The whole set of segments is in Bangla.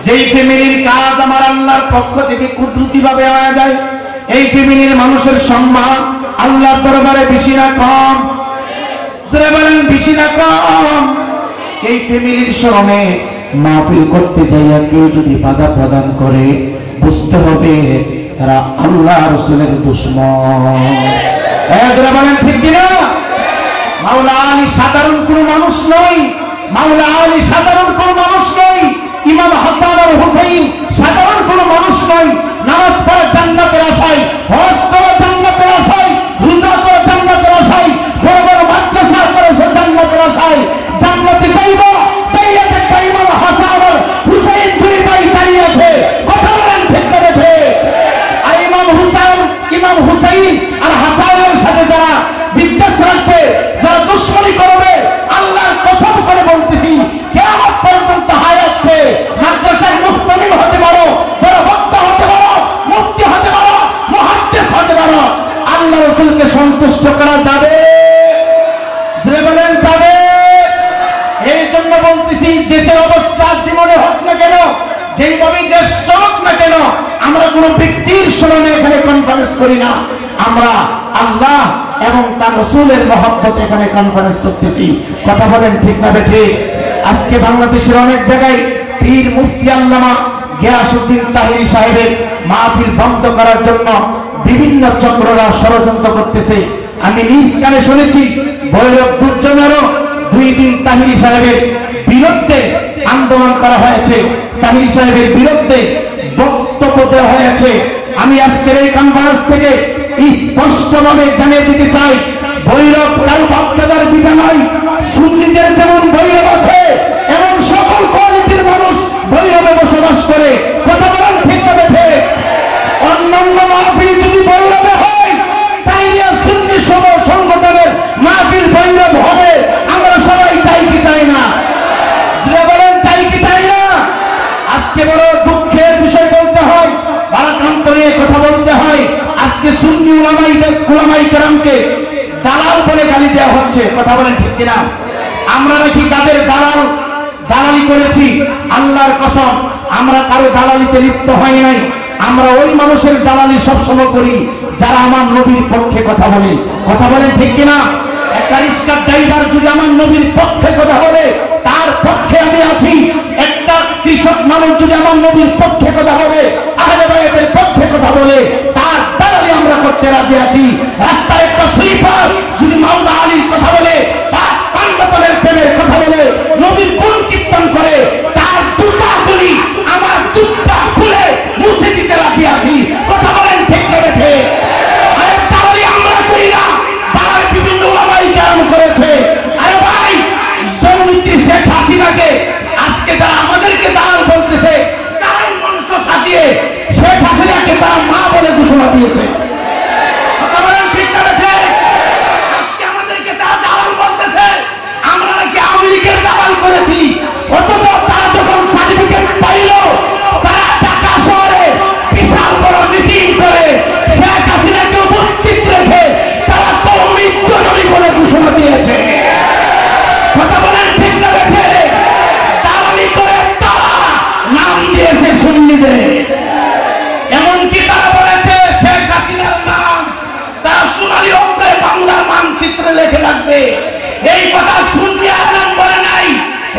যেই ফ্যামিলির কাজ আমার আল্লাহর পক্ষ থেকে কুদরতি ভাবে হয়ে যায়, এই ফ্যামিলির মানুষের সম্মান আল্লাহর দরবারে বেশি না কম? যারা বলেন বেশি না কম? এই ফ্যামিলির স্মরণে মাহফিল করতে যাইয়া কেউ যদি বাধা প্রদান করে, বুঝতে হবে তারা আল্লাহ রাসূলের দুশমন। যারা বলেন ঠিক কিনা? মাওলা আলী সাধারণ কোনো মানুষ নয়, মাওলা আলী সাধারণ কোনো মানুষ নয়, ইমাম হাসান আর হুসাইন সাধারণ কোনো মানুষ নয়। নামাজ পড়া জান্নাতের আশায়, হজ করা জান্নাতের আশায়, রোজা করা জান্নাতের আশায়, বড় বড় মাদ্রাসা করেছে জান্নাতের আশায়। জান্নাতে যাইবা, যাইয়া দেখবা ইমাম হাসান আর হুসাইন দুই ভাই দাঁড়িয়ে আছে। কথা বলেন ঠিক না বেঠে? আর ইমাম হুসাইন আর হাসানের সাথে যারা বিদ্বেষ রাখবে, যারা দুশ্মনী করবে, আল্লাহর কসম করে বলতেছি কিয়ামত পর্যন্ত হায়াত পেয়ে মাদ্রাসার মুফতি হতে পারো, বড় বক্তা হতে পারো, মুফতি হতে পারো, মুহাদ্দিস হতে পারো, আল্লাহ রাসূলকে সন্তুষ্ট করা যাবে? জোরে বলেন যাবে? এই জন্য বলতেছি দেশের অবস্থা জীবনে হোক না কেন, যেইভাবে দেশ চলুক না কেন, আমরা কোনো ব্যক্তির স্মরণে এখানে কনফারেন্স করি না, আমরা আল্লাহ এবং তার রাসূলের মহব্বতে এখানে কনফারেন্স করতেছি। কথা বলেন ঠিক না ঠিক? আজকে বাংলাদেশের অনেক জায়গায় পীর মুফতি আল্লামা গিয়াসউদ্দিন তাহিরি সাহেবের মাহফিল বন্ধ করার জন্য বিভিন্ন চক্ররা ষড়যন্ত্র করতেছে। আমি নিজ কানে শুনেছি ভৈরব দুর্জনেরও 2 দিন তাহিরি সাহেবের বিরুদ্ধে আন্দোলন করা হয়েছে, তাহিরি সাহেবের বিরুদ্ধে বক্তব্য দেওয়া হয়েছে। আমি আজকের এই কনফারেন্স থেকে স্পষ্টভাবে জানিয়ে দিতে চাই, ভৈরব কারো বক্তব্যের বিটা নয়। সুন্নিদের যেমন ভৈরব আছে, এমন সকল কোয়ালিটির মানুষ ভৈরবে বসবাস করে। কথা বলেন ঠিক না বেঠে? অন্যান্য মাহফিল যদি ভৈরবে হয়, তাইলে সুন্নি সংগঠনের মাহফিল ভৈরব হবে। আমরা সবাই চাই কি চাই না? বলেন চাই কি চাই না? আজকে বড় দুঃখের বিষয় বলতে হয়, ভারাক্রান্ত নিয়ে কথা বলতে হয়। আজকে সুন্নি উলামায়ে কেরামকে দালাল বলে গালি দেওয়া হচ্ছে। কথা বলেন ঠিক কিনা? আমরা নাকি তাদের দালালি করেছি? আল্লাহর কসম, আমরা কারো দালালিতে লিপ্ত হই নাই। আমরা ওই মানুষের দালালি সবসময় করি যারা আমার নবীর পক্ষে কথা বলে। কথা বলেন ঠিক কিনা? একটা রিক্সার ড্রাইভার যদি আমার নবীর পক্ষে কথা বলে, তার পক্ষে আমি আছি। একটা কৃষক মানুষ যদি আমার নবীর পক্ষে কথা বলে, আহলে বাইতের পক্ষে কথা বলে, তার দালালি আমরা করতে রাজি আছি। রাস্তার একটা সুইপার যদি মাওলা আলীর কথা বলে, তার পাঞ্জাতনের প্রেমের কথা বলে, নবীর গুণ কীর্তন করে, তার জুতা গুলি আমার জুতা খুলে মুছে দিতে রাজি আছি। কথা বলেন ঠিক না বেঠে? আরে দালালি আমরা করি না, দালালি বিভিন্ন উলামায়ে কেরাম করেছে। আরে ভাই, জননেত্রী শেখ হাসিনাকে আজকে তারা আমাদেরকে দালাল বলতেছে, তারাই মনুষ্য সাজিয়ে শেখ হাসিনাকে তারা মা বলে ঘোষণা দিয়েছে। কথা বলেন ঠিক না বেঠে? আজকে আমাদেরকে তারা দালাল বলতেছে, আমরা নাকি আওয়ামী লীগের দালাল করেছি। অথচ তারা যখন সার্টিফিকেট পাইল, তারা ঢাকা শহরে বিশাল বড় মিটিং করে শেখ হাসিনাকে উপস্থিত রেখে তারা কওমি জননী বলে ঘোষণা দিয়েছে। কথা বলেন ঠিক না বেঠে? দালালি করে তারা নাম দিয়েছে সুন্নিদের। এমনকি তারা বলেছে শেখ হাসিনার নাম তারা সোনালী অক্ষরে বাংলার মানচিত্রে লিখে রাখবে। এই কথা সুন্নি আলেম বলে নাই,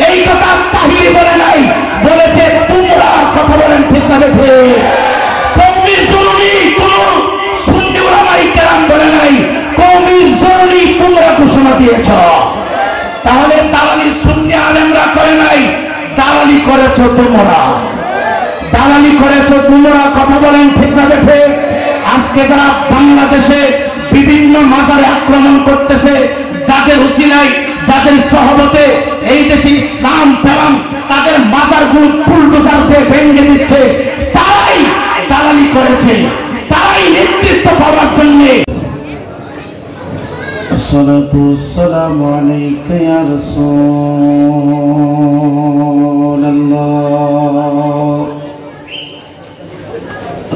এই কথা তাহিরি বলে নাই, বলেছে তোমরা। কথা বলেন ঠিক না বেঠে? কওমি জননী কোন সুন্নি উলামায়ে কেরাম বলে নাই, কওমি জননী তোমরা ঘোষণা দিয়েছ। তাহলে দালালি সুন্নি আলেমরা করে নাই, দালালি করেছো তোমরা, দালালি করেছো তোমরা। কথা বলেন ঠিক না বেঠে? আজকে তারা বাংলাদেশে বিভিন্ন মাজারে আক্রমণ করতেছে, যাদের উসিলায়, যাদের সহবতে এই দেশে ইসলাম পেলাম, তাদের মাজারগুলো বুলডোজার দিয়ে ভেঙে দিচ্ছে। তারাই দালালি করেছে, তারাই নেতৃত্ব পাওয়ার জন্য। الصلاة والسلام عليك يا رسول الله،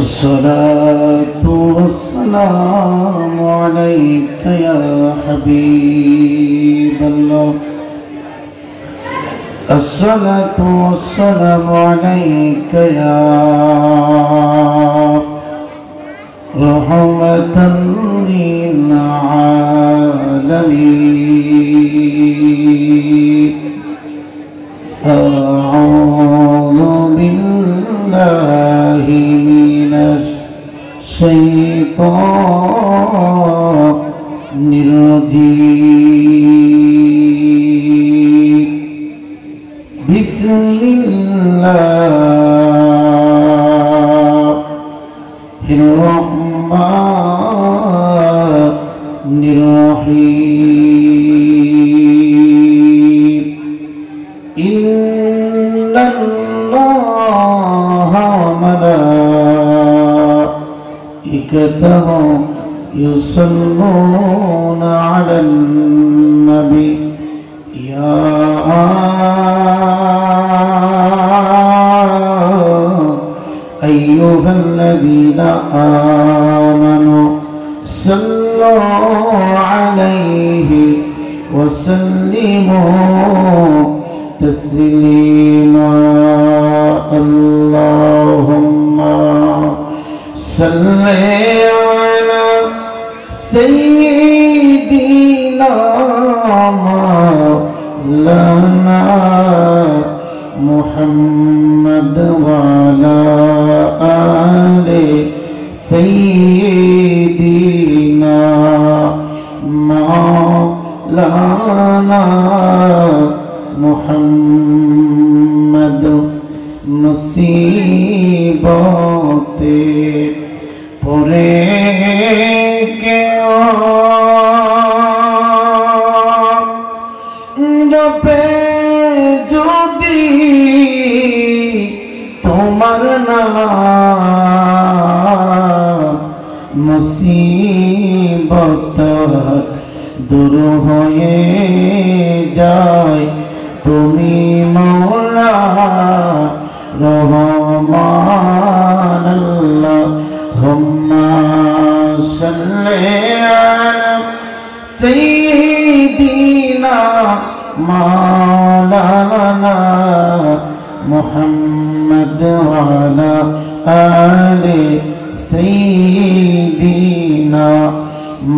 الصلاة والسلام عليك يا حبيب الله، الصلاة والسلام عليك يا رحمة للعالمين أعوذ بالله من الشيطان الرجيم بسم الله الرحمن الرحيم إن الله وملائكته يصلون على النبي يا أيها الذين آمنوا صلوا عليه وسلموا تسليما اللهم صل على سيدنا مولانا محمد وعلى آل سيدنا مولانا محمد মুসিবতে পড়ে কেউ ডবে যদি তোমার নাম মুসিবত দূর হয়ে যায় তুমি মৌলা রহমান আল্লাহুম্মা সাল্লি আলা সাইয়্যিদিনা মাওলানা মুহাম্মদ ওয়া আলা আলি সাইয়্যিদিনা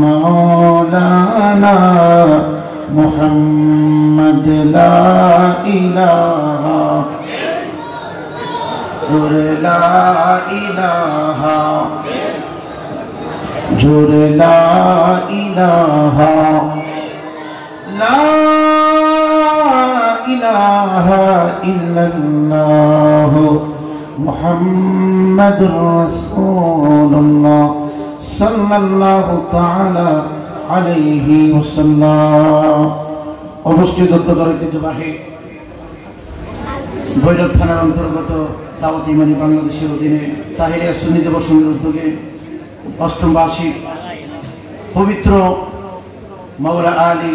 মাওলানা মুহাম্মদ লা ইলাহা লা ইলাহা জোরে লা ইলাহা লা ইলাহা ইল্লাল্লাহ মুহাম্মাদুর রাসূলুল্লাহ সাল্লাল্লাহু তাআলা আলাইহি ওয়াসাল্লাম। অবস্থিত ঐতিহ্যবাহী ভৈরব থানার অন্তর্গত দাওয়াত ইমানি বাংলাদেশের অধীনে তাহিরিয়া সুন্নি দিবসের উদ্যোগে অষ্টম বার্ষিক পবিত্র মাওলা আলী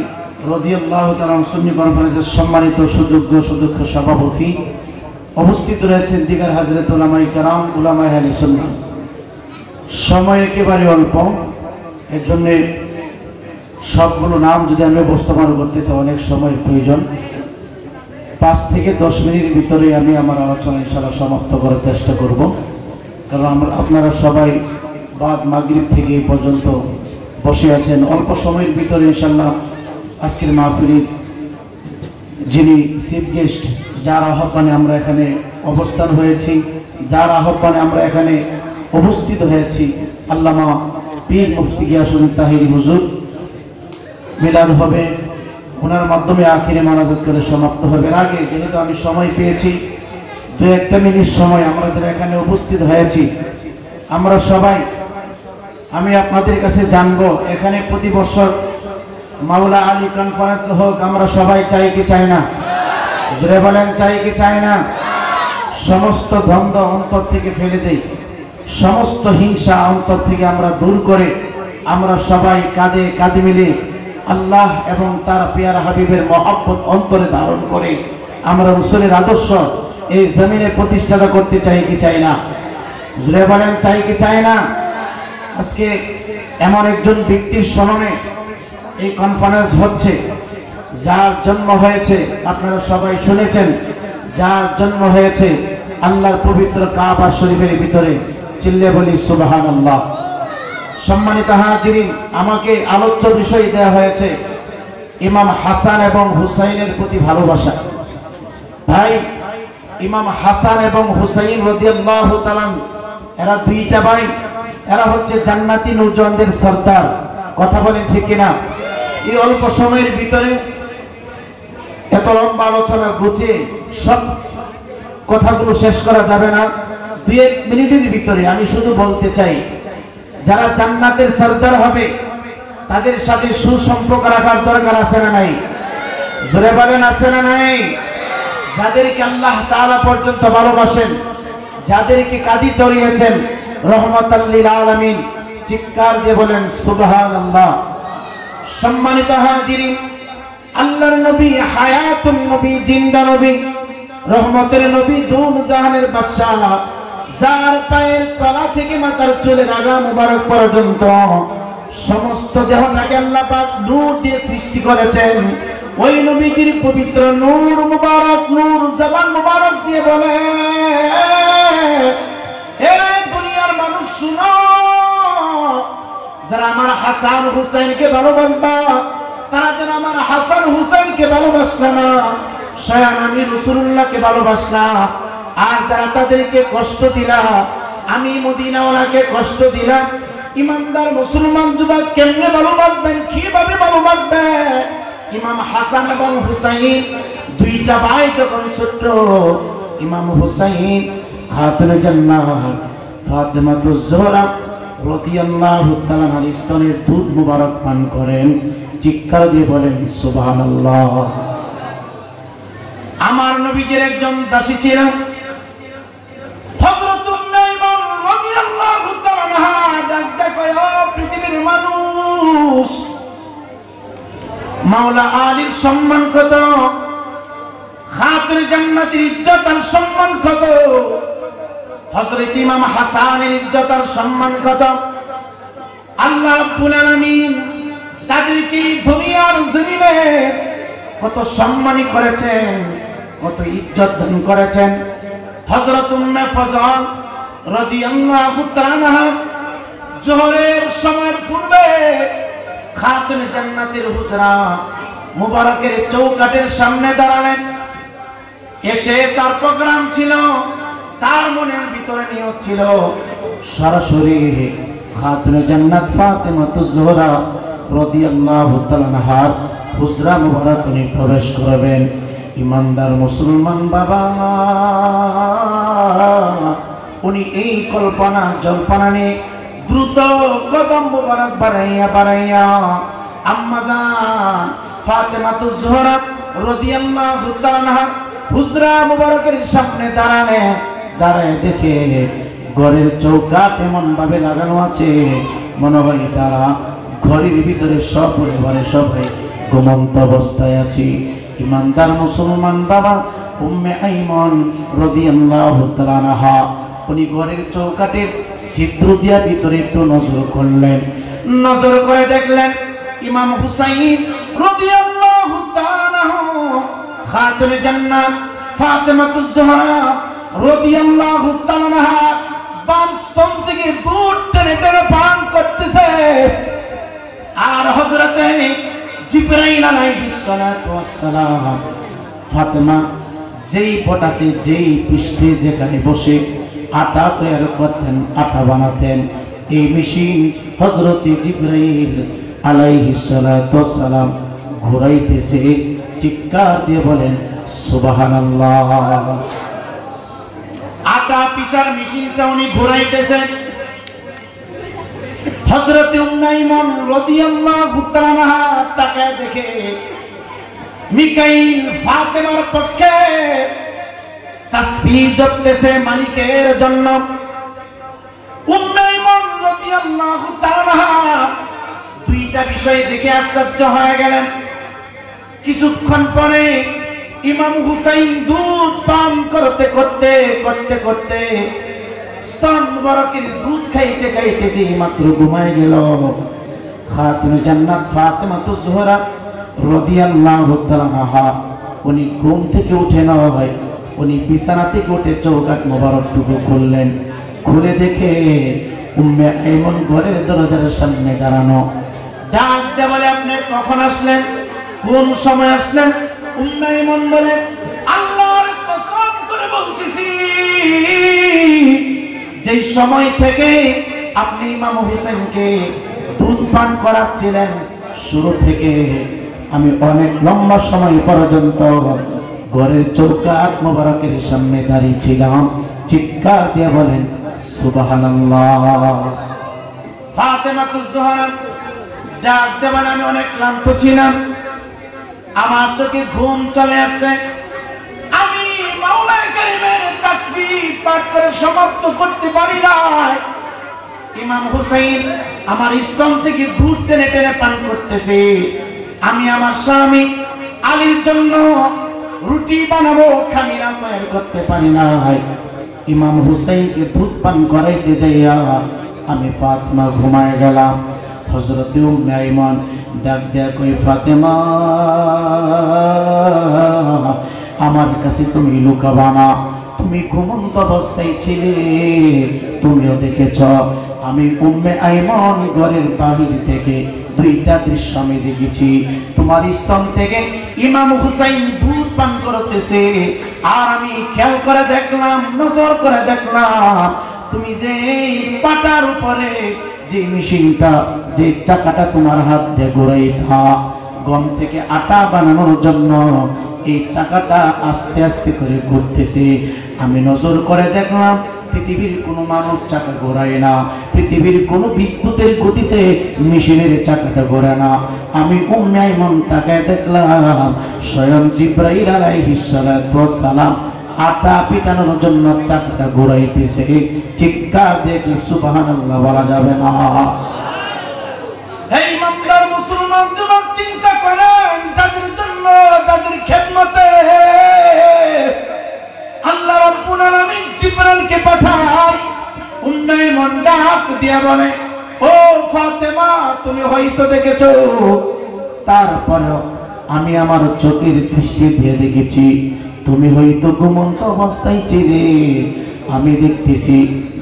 রাদিয়াল্লাহু তাআলা সুন্নি কনফারেন্সের সম্মানিত সুযোগ্য সুদক্ষ সভাপতি উপস্থিত রয়েছেন দিগার হাজরত উলামায়ে কেরাম উলামায়ে আহলে সুন্নাহ। সময় একেবারে অল্প, এর জন্য সবগুলো নাম যদি আমি উপস্থাপন করতে চাই অনেক সময় প্রয়োজন। 5 থেকে 10 মিনিটের ভিতরে আমি আমার আলোচনা ইনশাআল্লাহ সমাপ্ত করার চেষ্টা করব, কারণ আপনারা সবাই বাদ মাগরিব থেকে এই পর্যন্ত বসে আছেন। অল্প সময়ের ভিতরে ইনশাআল্লাহ আজকের মাহফিলের যিনি চিফ গেস্ট, যার আহ্বানে আমরা এখানে অবস্থান হয়েছি, যার আহ্বানে আমরা এখানে উপস্থিত হয়েছি, আল্লামা পীর মুফতি গিয়াসউদ্দিন তাহিরি হুজুর মিলাদ হবে, ওনার মাধ্যমে আখিরে মানাজাত করে সমাপ্ত হবে। আগে যেহেতু আমি সময় পেয়েছি 2-1 মিনিট সময় আমরা যারা এখানে উপস্থিত হয়েছি আমরা সবাই, আমি আপনাদের কাছে জানবো এখানে প্রতি বছর মাওলা আলী কনফারেন্স হোক, আমরা সবাই চাই কি চাই না? জোরে বলেন চাই কি চাই না? সমস্ত দ্বন্দ্ব অন্তর থেকে ফেলে দেই, সমস্ত হিংসা অন্তর থেকে আমরা দূর করে আমরা সবাই কাঁধে কাঁধে মিলে আল্লাহ এবং তার পেয়ারা হাবিবের মহব্বত অন্তরে ধারণ করে আমরা রাসূলের আদর্শ এই জমিনে প্রতিষ্ঠা করতে চাই কি চাই না? জোরে বলেন চাই কি চাই না? আজকে এমন একজন ব্যক্তির স্মরণে এই কনফারেন্স হচ্ছে, যার জন্ম হয়েছে আপনারা সবাই শুনেছেন, যার জন্ম হয়েছে আল্লাহর পবিত্র কাবা শরীফের ভিতরে, চিল্লে বলি সুবহানাল্লাহ। সম্মানিত হাজিরিন, আমাকে আলোচ্য বিষয় দেওয়া হয়েছে ইমাম হাসান এবং হুসাইনের প্রতি ভালোবাসা। ভাই, ইমাম হাসান এবং হুসাইন রাদিয়াল্লাহু তাআলা এরা দুইটা ভাই, এরা হচ্ছে জান্নাতি নৌজওয়ানদের সর্দার। কথা বলেন ঠিক কিনা? এই অল্প সময়ের ভিতরে এত লম্বা আলোচনা গুছিয়ে সব কথাগুলো শেষ করা যাবে না। 2-1 মিনিটের ভিতরে আমি শুধু বলতে চাই, যারা জান্নাতের সর্দার হবে তাদের সাথে সুসম্পর্ক রাখার দরকার আছে না নাই? জোরে বলেন আছে না নাই? যাদেরকে আল্লাহ তাআলা পর্যন্ত ভালোবাসেন, যাদেরকে কাঁদি চড়িয়েছেন রহমাতাল লিল আলামিন, চিৎকার দিয়ে বলেন সুবহানাল্লাহ। সম্মানিত হাজিরিন, আল্লাহর নবী হায়াতুন নবী, জিন্দা নবী, রহমতের নবী, দুন জাহানের বাদশাহ, যার পায়ের তলা থেকে মাথার চুলের আগা মুবারক পর্যন্ত সমস্ত দেহটাকে আল্লাহ পাক নূর দিয়ে সৃষ্টি করেছেন। ওই নবীজির পবিত্র নূর মুবারক, নূর জবান মুবারক দিয়ে বলে, হে দুনিয়ার মানুষ শুনো, যারা আমার হাসান হুসাইনকে ভালোবাসবা তারা যেন আমার হাসান হুসাইনকে ভালোবাসলা না, স্বয়ং আমি রাসূলুল্লাহকে ভালোবাসলা। আর যারা তাদেরকে কষ্ট দিলা, আমি মদিনাওয়ালাকে কষ্ট দিলাম। ইমানদার মুসলমান যুবক কেমনে ভালোবাসবেন, কিভাবে ভালোবাসবে? ইমাম হাসান এবং হুসাইন দুইটা ভাই যখন ছোট, ইমাম হুসাইন খাতুনে জান্নাত ফাতেমাতুজ জোহরা রাদিয়াল্লাহু তাআলা আনহার স্তনের দুধ মুবারক পান করেন। চিৎকার দিয়ে বলেন সুবহানাল্লাহ। আমার নবীজির একজন দাসী ছিল হযরত উম্মাইমান রাদিয়াল্লাহু তাআলা আনহা। ডাক দেখো পৃথিবীর মানুষ, মাওলা আলীর সম্মান কত, খাতুনে জান্নাতের ইজ্জত আর সম্মান কত, হযরত ইমাম হাসানের ইজ্জত আর সম্মান কত। আল্লাহ রাব্বুল আলামিন তাদেরকে দুনিয়ার জমিনে কত সম্মানী করেছেন, কত ইজ্জত দান করেছেন। হযরত উম্মে ফজল রাদিয়াল্লাহু তাআলা আনহা জোহরের সময়ের পূর্বে খাতুনে জান্নাতের হুজরা মুবারকের চৌকাঠের সামনে দাঁড়ালেন। এসে তার প্রোগ্রাম ছিল, তার মনের ভিতরে নিয়ত ছিল সরাসরি খাতুনে জান্নাত ফাতেমাতুজ জোহরা রাদিয়াল্লাহু তাআলা আনহার হুজরা মুবারক উনি প্রবেশ করবেন। ইমানদার মুসলমান বাবা, উনি এই কল্পনা জল্পনা নিয়ে দ্রুত কদম মুবারক বাড়াইয়া আম্মা জান ফাতেমাতুজ জোহরা রাদিয়াল্লাহু তাআলা আনহা হুজরা মুবারকের সামনে দাঁড়ায় দেখে ঘরের চৌকাঠ এমন ভাবে লাগানো আছে, মনে হয় তারা ঘরের ভিতরে সব পরিবারে সবাই ঘুমন্ত অবস্থায় আছে। ইমানদার মুসলমান বাবা, উম্মে আইমান রাদিয়াল্লাহু তাআলা আনহা উনি ঘরের চৌকাঠের ছিদ্র দিয়া ভিতরে একটু নজর করলেন। নজর করে দেখলেন ইমাম হুসাইন রাদিয়াল্লাহু তাআলা খাতুনে জান্নাত ফাতেমাতুজ জোহরা রাদিয়াল্লাহু তাআলা আনহা বাম স্তন থেকে দুধ টেনে টেনে পান করতেছে। আর হযরতে জিবরাইল আলাইহিস সালাতু ওয়াস সালাম ফাতেমা যেই পটাতে যেই পৃষ্ঠে যেখানে বসে আটা তৈরি করতেন, আটা বানাতেন, এই মেশিন হযরতে জিবরাইল আলাইহিস সালাতু ওয়াস সালাম ঘুরাইতেছে। চিৎকার দিয়ে বলেন সুবহানাল্লাহ। আটা পিছার মেশিনটা উনি ঘুরাইতেছেন। হযরত উম্মে আইমান রাদিয়াল্লাহু তাআলা আনহা তাকায় দেখে মিকাইল ফাতেমার পক্ষে তাসবিহ জপতেছে মালিকের জন্য। উম্মে আইমান রাদিয়াল্লাহু তাআলা আনহা দুইটা বিষয় দেখে আশ্চর্য হয়ে গেলেন। কিছুক্ষণ পরে ইমাম হুসাইন দুধ পান করতে করতে করতে করতে স্তন মুবারকের দুধ খাইতে খাইতে যে মাত্র ঘুমায় গেল। খাতুনে জান্নাত ফাতেমাতুজ জোহরা রাদিয়াল্লাহু তাআলা আনহা উনি ঘুম থেকে উঠে না হয় উনি বিছানা থেকে উঠে চৌকাঠ মোবারকটুকু খুললেন, খুলে দেখে উম্মে আইমন ঘরের দরজার সামনে দাঁড়ানো। ডাক দিয়ে বলে, আপনি কখন আসলেন, কোন সময় আসলেন? উম্মে আইমন বলে, আল্লাহর কসম করে বলতেছি, যেই সময় থেকে আপনি ইমাম হোসেনকে দুধ পান করাচ্ছিলেন, শুরু থেকে আমি অনেক লম্বা সময় পর্যন্ত ঘরের চৌকাঠ মোবারকের সামনে দাঁড়িয়ে ছিলাম। চিৎকার দিয়ে বলেন সুবহানাল্লাহ। ফাতেমাতুজ জোহরা ডাক দিয়ে বলেন, আমি অনেক ক্লান্ত ছিলাম, আমার চোখে ঘুম চলে আসছে, আমি মাওলানা কারীমের তাসবিহ পাঠ করে সমাপ্ত করতে পারি না। ইমাম হুসাইন আমার স্তন থেকে দুধ টেনে টেনে পান করতেছে, আমি আমার স্বামী আলীর জন্য রুটি বানাবো, খামিরা তৈরি করতে পারি না। ইমাম হুসাইনকে দুধ পান করাইতে যাইয়া আমি ফাতেমা ঘুমায় গেলাম। হযরত উম্মে আইমান ডাক দেয়া কই, ফাতেমা আমার কাছে তুমি লুকাবা না, তুমি ঘুমন্ত অবস্থায় ছিলে, তুমিও দেখেছ আমি উম্মে আইমান ঘরের বাহির থেকে দুইটা দৃশ্য আমি দেখেছি। তোমার স্তন থেকে ইমাম হুসাইন দুধ পান করতেছে, আর আমি খেয়াল করে দেখলাম, নজর করে দেখলাম, তুমি যে পাটার উপরে যে মেশিনটা, যে চাকাটা তোমার হাত দিয়ে ঘুরাইতা গম থেকে আটা বানানোর জন্য, এই চাকাটা আস্তে আস্তে করে ঘুরতেছে। আমি নজর করে দেখলাম পৃথিবীর কোনো মানব চাকা ঘোরায় না, পৃথিবীর কোনো বিদ্যুতের গতিতে মেশিনের চাকাটা ঘোরে না। আমি উম্মে আইমান তাকায় দেখলাম স্বয়ং জিবরাইল আলাইহিস সালাতু ওয়াস সালাম আটা পিটানোর জন্য চাকাটা ঘোরাইতেছে। চিৎকার দিয়ে কি সুবহানাল্লাহ বলা যাবে না? এই ইমানদার মুসলমান যুবক চিন্তা করেন, যাদের জন্য, যাদের খেদমতে আল্লাহ রাব্বুল আলামিন জিবরাইলকে পাঠায়, উম্মে আইমান ডাক দিয়া বলে, ও ফাতেমা তুমি হয়তো দেখেছো, তারপরেও আমি আমার চোখের দৃষ্টি দিয়ে দেখেছি, তুমি হয়তো ঘুমন্ত অবস্থায় ছিলে, আমি দেখতেছি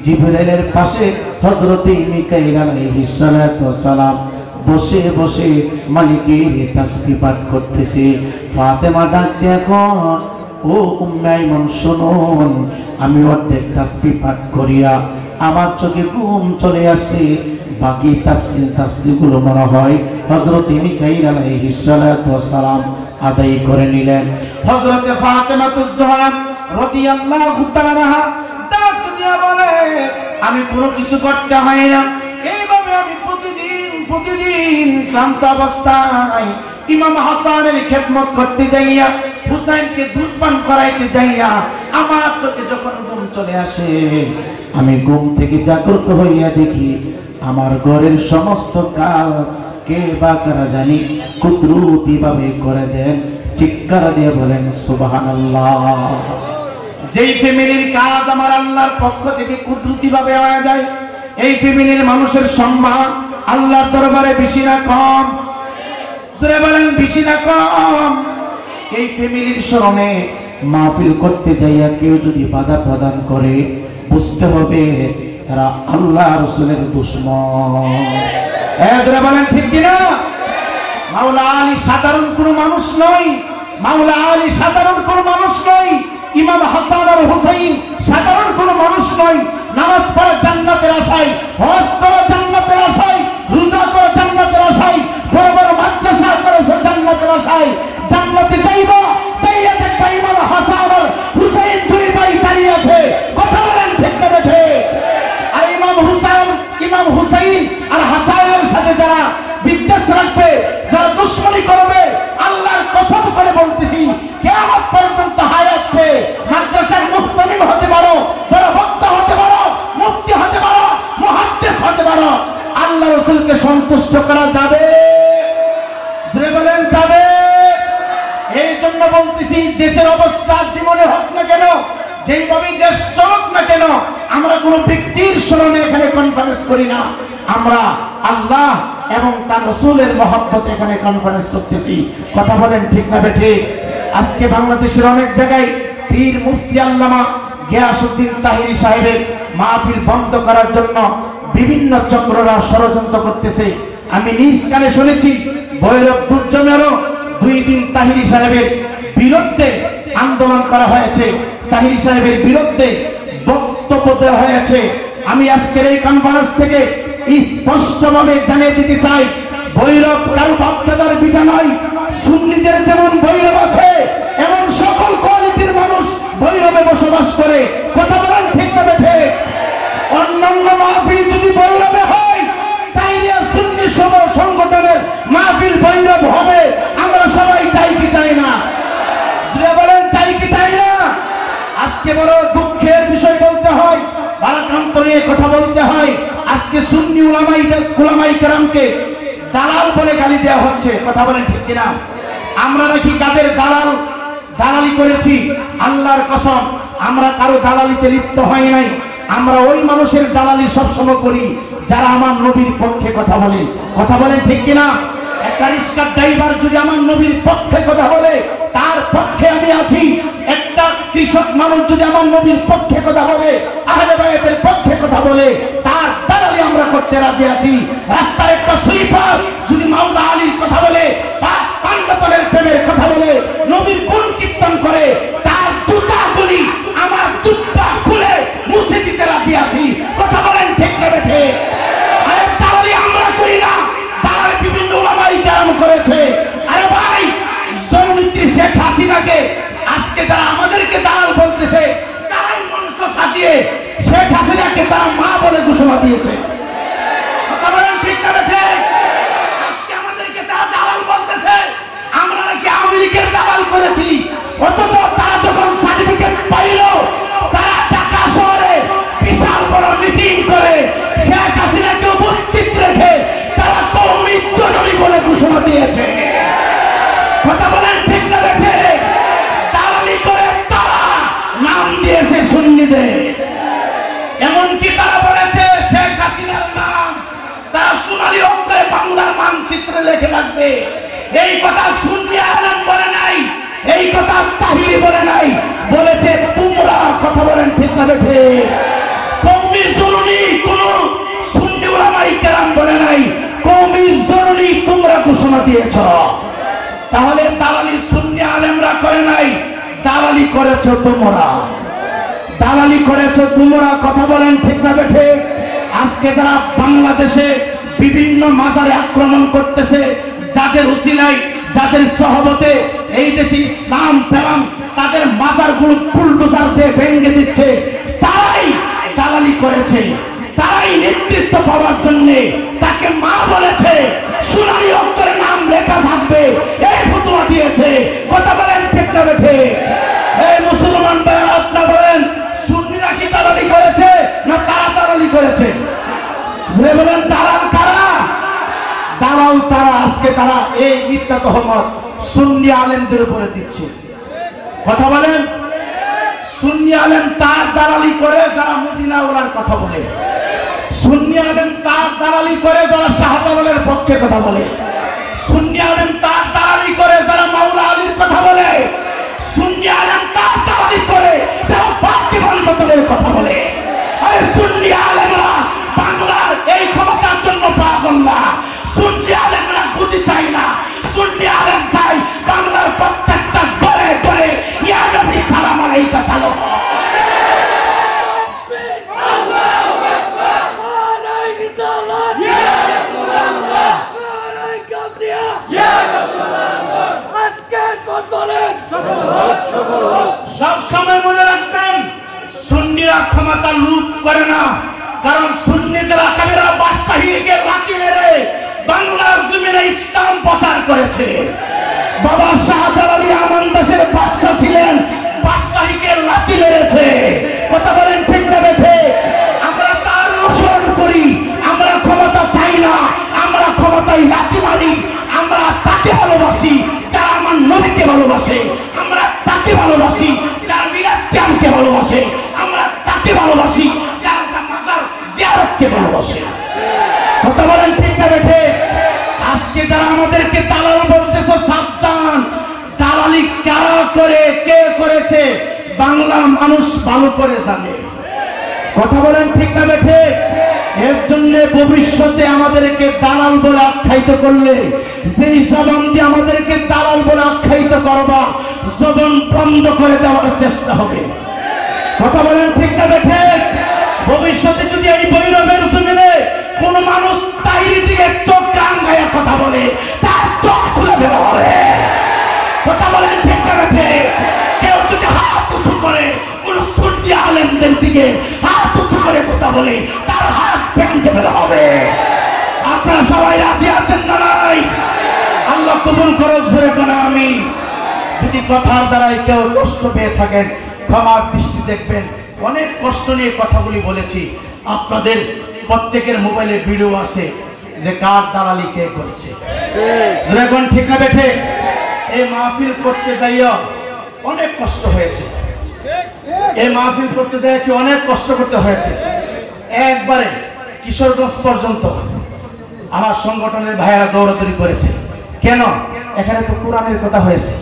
জিবরাইলের পাশে হযরতে মিকাইল আলাইহিস সালাতু ওয়াস সালাম বসে বসে মালিকের তাসবিহ পাঠ করতেছে। ফাতেমা ডাক দিয়ে কন, ও উম্মে আইমান শুনুন, আমি অর্ধেক তাসবিহ পাঠ করিয়া আমার চোখে ঘুম চলে আসছে, বাকি তাফসীরগুলো মনে হয় হযরত মিকাইল আলাইহিস সালাতু ওয়াস সালাম আদায় করে নিলেন। হযরত ফাতেমাতুজ জোহরা রাদিয়াল্লাহু তাআলা আনহা ডাক দিয়া বলে, আমি কোনো কিছু করতে হয় না, এইভাবে আমি প্রতিদিন ক্লান্ত অবস্থায় ইমাম হাসানের খেদমত করতে যাইয়া, হুসাইনকে দুধ পান করাইতে যাইয়া আমার চোখে যখন ঘুম চলে আসে, আমি ঘুম থেকে জাগ্রত হইয়া দেখি আমার ঘরের সমস্ত কাজ কে বা কারা জানি কুদরতি ভাবে করে দেন। চিৎকার দিয়ে বলেন সুবহানাল্লাহ। যেই ফ্যামিলির কাজ আমার আল্লাহর পক্ষ থেকে কুদরতি ভাবে হয়ে যায়, এই ফ্যামিলির মানুষের সম্মান আল্লাহর দরবারে বেশি না কম? জোরে বলেন বেশি না কম? এই ফ্যামিলির স্মরণে মাহফিল করতে যাইয়া কেউ যদি বাধা প্রদান করে, বুঝতে হবে তারা আল্লাহ রাসূলের দুশমন। জোরে বলেন ঠিক কিনা? মাওলা আলী সাধারণ কোনো মানুষ নয়, মাওলা আলী সাধারণ কোনো মানুষ নয়, ইমাম হাসান আর হুসাইন সাধারণ কোনো মানুষ নয়। নামাজ পড়া জান্নাতের আশায়, হজ করা জান্নাতের আশায়, রোজা করা জান্নাতের আশায়, বড় বড় মাদ্রাসা করেছে জান্নাতের আশায়। জান্নাতে যাইবা, যাইয়া দেখবা ইমাম হাসান আর হুসাইন দুই ভাই দাঁড়িয়ে আছে। কথা বলেন ঠিক না বেঠে? আর ইমাম হুসাইন আর হাসানের সাথে যারা বিদ্বেষ রাখবে, যারা দুশমনী করবে, আল্লাহর কসম করে বলতেছি কিয়ামত পর্যন্ত হায়াত পেয়ে মাদ্রাসার মুহতামিম হতে পারো, বড় বক্তা হতে পারো, মুফতি হতে পারো, মুহাদ্দিস হতে পারো, আল্লাহ রাসূলকে সন্তুষ্ট করা যাবে? জোরে বলেন যাবে? এই জন্য বলতেছি, দেশের অবস্থা জীবনে হোক না কেন, যেইভাবে দেশ চলুক না কেন, আমরা কোনো ব্যক্তির স্মরণে এখানে কনফারেন্স করি না, আমরা আল্লাহ এবং তার রাসূলের মহব্বতে এখানে কনফারেন্স করতেছি। কথা বলেন ঠিক না বেঠিক? আজকে বাংলাদেশের অনেক জায়গায় পীর মুফতি আল্লামা গিয়াসউদ্দিন তাহিরি সাহেবের মাহফিল বন্ধ করার জন্য বিভিন্ন চক্ররা ষড়যন্ত্র করতেছে। আমি নিজ কানে শুনেছি ভৈরব দুর্জনেরও 2 দিন তাহিরি সাহেবের বিরুদ্ধে আন্দোলন করা হয়েছে, তাহিরি সাহেবের বিরুদ্ধে বক্তব্য দেওয়া হয়েছে। আমি আজকের এই কনফারেন্স থেকে স্পষ্টভাবে জানিয়ে দিতে চাই, ভৈরব কারো বাপদাদার বিটা নয়। সুন্নিদের যেমন ভৈরব আছে, এমন সকল কোয়ালিটির মানুষ ভৈরবে বসবাস করে। কথা বলেন ঠিক না বেঠে? অন্যান্য মাহফিল যদি ভৈরবে হয়, তাইলে সুন্নি সংগঠনের মাহফিল ভৈরব হবে। আমরা সবাই চাই কি চাই না? বলেন চাই কি চাই না? আজকে বড় দুঃখের বিষয় বলতে হয়, ভারাক্রান্ত নিয়ে কথা বলতে হয়। আজকে সুন্নি উলামায়ে কেরামকে দালাল বলে গালি দেওয়া হচ্ছে। কথা বলেন ঠিক কিনা? আমরা নাকি কাদের দালালি করেছি? আল্লাহর কসম, আমরা কারো দালালিতে লিপ্ত হই নাই। আমরা ওই মানুষের দালালি সবসময় করি যারা আমার নবীর পক্ষে কথা বলে। কথা বলেন ঠিক কিনা? একটা রিক্সার ড্রাইভার যদি আমার নবীর পক্ষে কথা বলে, তার পক্ষে আমি আছি। একটা কৃষক মানুষ যদি আমার নবীর পক্ষে কথা বলে, আহলে বায়াতের পক্ষে কথা বলে, তার দালালি আমরা করতে রাজি আছি। রাস্তার একটা সুইপার যদি মাওলা আলীর কথা বলে, পাঞ্জাতনের প্রেমের কথা বলে, নবীর গুণ কীর্তন করে, তার জুতাগুলি আমার জুতা খুলে মুছে দিতে রাজি আছি। কথা বলেন ঠিক না বেঠে? আরে দালালি আমরা করি না, দালালি বিভিন্ন উলামায়ে কেরাম করেছে। আরে ভাই, জননেত্রী শেখ হাসিনাকে আজকে যারা আমাদেরকে দালাল বলতেছে, তারাই মঞ্চ সাজিয়ে শেখ হাসিনাকে তারা মা বলে ঘোষণা দিয়েছে। কথা বলেন ঠিক না বেঠে? আজকে আমাদেরকে তারা দালাল বলতেছে, আমরা নাকি আওয়ামী লীগের দালাল করেছি। অথচ তারা যখন সার্টিফিকেট পাইল, তারা ঢাকা শহরে বিশাল বড় মিটিং করে শেখ হাসিনাকে উপস্থিত রেখে তারা কওমি জননী বলে ঘোষণা দিয়েছে। কথা বলেন ঠিক না বেঠে? দালালি করে তারা নাম দিয়েছে সুন্নিদের। এমনকি তারা বলেছে শেখ হাসিনার নাম তারা সোনালী অক্ষরে বাংলার মানচিত্রে লিখে রাখবে। এই কথা সুন্নি আলেম বলে নাই, এই কথা তাহিরি বলে নাই, বলেছে তোমরা। কথা বলেন ঠিক না বেঠে? কওমি জননী কোন সুন্নি উলামায়ে কেরাম বলে নাই, কওমি জননী তোমরা ঘোষণা দিয়েছ। তাহলে দালালি সুন্নি আলেমরা করে নাই, দালালি করেছো তোমরা, দালালি করেছো তোমরা। কথা বলেন ঠিক না বেঠে? আজকে তারা বাংলাদেশে বিভিন্ন মাজারে আক্রমণ করতেছে, যাদের উসিলায়, যাদের সহবতে এই দেশে ইসলাম পেলাম, তাদের মাজারগুলো বুলডোজার দিয়ে ভেঙে দিচ্ছে। তারাই দালালি করেছে, তারাই নেতৃত্ব পাওয়ার জন্য তাকে মা বলেছে, সোনালী অক্ষরে নাম লেখা থাকবে, এই ফতোয়া দিয়েছে। কথা বলেন ঠিক না বেঠে? এই মুসলমান ভাইরা, আপনারা বলেন সুন্নিরা কি দালালি করেছে না তারা দালালি করেছে? জোরে বলেন, দালাল কারা? দালাল তারা। আজকে তারা এই মিথ্যা তহমত সুন্নি আলেমদের উপরে দিচ্ছে। কথা বলেন, সুন্নি আলেম তার দালালি করে যারা মদিনা ওয়ালার কথা বলে, সুন্নি আলেম তার দালালি করে যারা শাহজালালের পক্ষে কথা বলে, সুন্নি আলেম তার দালালি করে যারা মাওলা আলীর কথা বলে, সুন্নি আলেম তার দালালি করে যারা বাকি বংশধরের কথা বলে। আরে সুন্নি আলেমরা বাংলার এই ক্ষমতার জন্য পাগল না, সুন্নি আলেমরা গুদি চাই না, সুন্নি আলেম চাই বাংলার প্রত্যেকটা ঘরে ঘরে ইয়া নবী সালাম আলাইকা চালো। সব সময় মনে রাখবেন, সুন্নিরা ক্ষমতা লুট করে না, কারণ সুন্নিদের আকাবেরা বাদশাহীকে লাথি মেরে বাংলার জমিনে ইসলাম প্রচার করেছে। বাবা শাহজালাল আমান দেশের বাদশা ছিলেন, বাদশাহীকে লাথি মেরেছে। কথা বলেন ঠিক না বেঠে? আমরা তার অনুসরণ করি, আমরা ক্ষমতা চাই না, আমরা ক্ষমতায় লাথি মারি। আমরা তাকে ভালোবাসি যারা আমার নবীকে ভালোবাসে, আমরা তাকে ভালোবাসি যারা মিলাদ কিয়ামকে ভালোবাসে, আমরা তাকে ভালোবাসি যারা মাজার জিয়ারতকে ভালোবাসে। কথা বলেন ঠিক না বেঠে? বাংলার মানুষ ভালো করে জানে। কথা বলেন ঠিক না বেঠে? এর জন্য ভবিষ্যতে আমাদেরকে দালাল বলে আখ্যায়িত করলে, যেই জবান দিয়ে আমাদেরকে দালাল বলে আখ্যায়িত করবা, জবান বন্ধ করে দেওয়ার চেষ্টা হবে। কথা বলেন ঠিক না বেঠে? ভবিষ্যতে যদি এই বৈরবের জমিনে কোন মানুষ তাইর দিকে চোখ রাঙায়া কথা বলে, তার চোখ খুলে দেওয়া হবে। কথা বলেন ঠিক না বেঠে? কেউ যদি হাত উঁচু করে কোন সুন্নি আলেমদের দিকে হাত উঁচু করে কথা বলে, তার হাত ভেঙে ফেলা হবে। আপনারা সবাই রাজি আছেন না নাই? আল্লাহ কবুল করুক, জোরে কোন আমি। যদি কথার দ্বারাই কেউ কষ্ট পেয়ে থাকেন, ক্ষমার দৃষ্টি দেখবেন। অনেক কষ্ট নিয়ে কথাগুলি বলেছি। আপনাদের প্রত্যেকের মোবাইলে ভিডিও আছে যে কার দালালি কে করেছে। এখন ঠিক না বেঠে? এই মাহফিল করতে যাইয়া অনেক কষ্ট হয়েছে। এই মাহফিল করতে যাইয়া কি অনেক কষ্ট করতে হয়েছে। একবারে কিশোরগঞ্জ পর্যন্ত আমার সংগঠনের ভাইয়েরা দৌড়াদৌড়ি করেছে। কেন? এখানে তো কোরআনের কথা হয়েছে।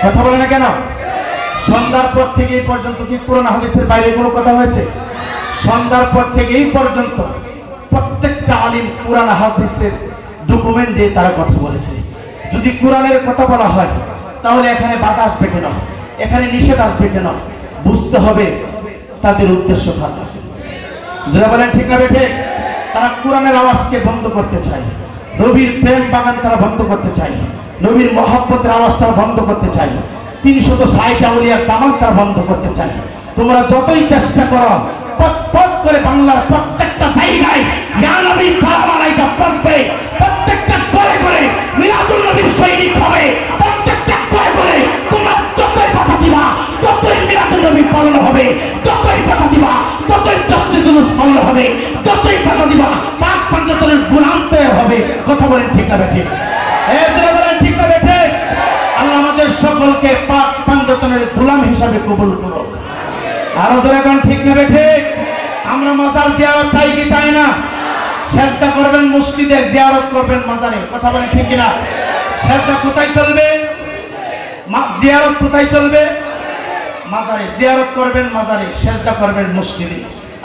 কথা বলে না কেন? সন্ধ্যার পর থেকে এই পর্যন্ত কি কোরআন হাদিসের বাইরে কোনো কথা হয়েছে? সন্ধ্যার পর থেকে এই পর্যন্ত প্রত্যেকটা আলিম কোরআন হাদিসের ডকুমেন্ট দিয়ে তারা কথা বলেছে। যদি কোরআনের কথা বলা হয় তাহলে এখানে বাধা আসবে কেন, এখানে নিষেধ আসবে কেন? বুঝতে হবে তাদের উদ্দেশ্য ভালো। যারা বলেন ঠিক না বেঠে? তারা কোরআনের আওয়াজকে বন্ধ করতে চায়, নবীর প্রেম বাগান তারা বন্ধ করতে চায়, নবীর মহব্বতের আওয়াজ তারা বন্ধ করতে চায়, 360 আউলিয়ার দামান তারা বন্ধ করতে চায়। তোমরা যতই চেষ্টা করো, পট করে বাংলার প্রত্যেকটা জায়গায় ইয়া নবী সালাম আলাইকা পড়বে, প্রত্যেকটা করে করে মিলাদুল নবীর সৈনিক হবে, প্রত্যেকটা করে তোমরা যতই কথা দিবা, যতই মিলাদুল নবী পালন হবে, যতই কথা দিবা, ততই জশ্নে জুলুস পালন হবে, যতই কথা দিবা পাক পাঞ্জাতনের গোলাম তৈরি হবে। কথা বলেন ঠিক না বেঠে? বলেন ঠিক না বেঠে? আল্লাহ আমাদের সকলকে পাক পাঞ্জাতনের গোলাম হিসাবে কবুল করুক। আরো যারা এখন ঠিক না বেঠে? আমরা মাজার জিয়ারত চাই কি চাই না? সেজদা করবেন মসজিদে, জিয়ারত করবেন মাজারে। কথা বলেন ঠিক কিনা? সেজদা কোথায় চলবে? জিয়ারত কোথায় চলবে? মাজারে। জিয়ারত করবেন মাজারে, সেজদা করবেন মসজিদে।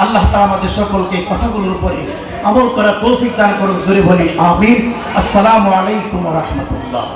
আল্লাহ তাআলা আমাদের সকলকে কথাগুলোর উপরে আমল করার তৌফিক দান করুক। জোরে বলি আমিন। আসসালামু আলাইকুম ওয়া রাহমাতুল্লাহ।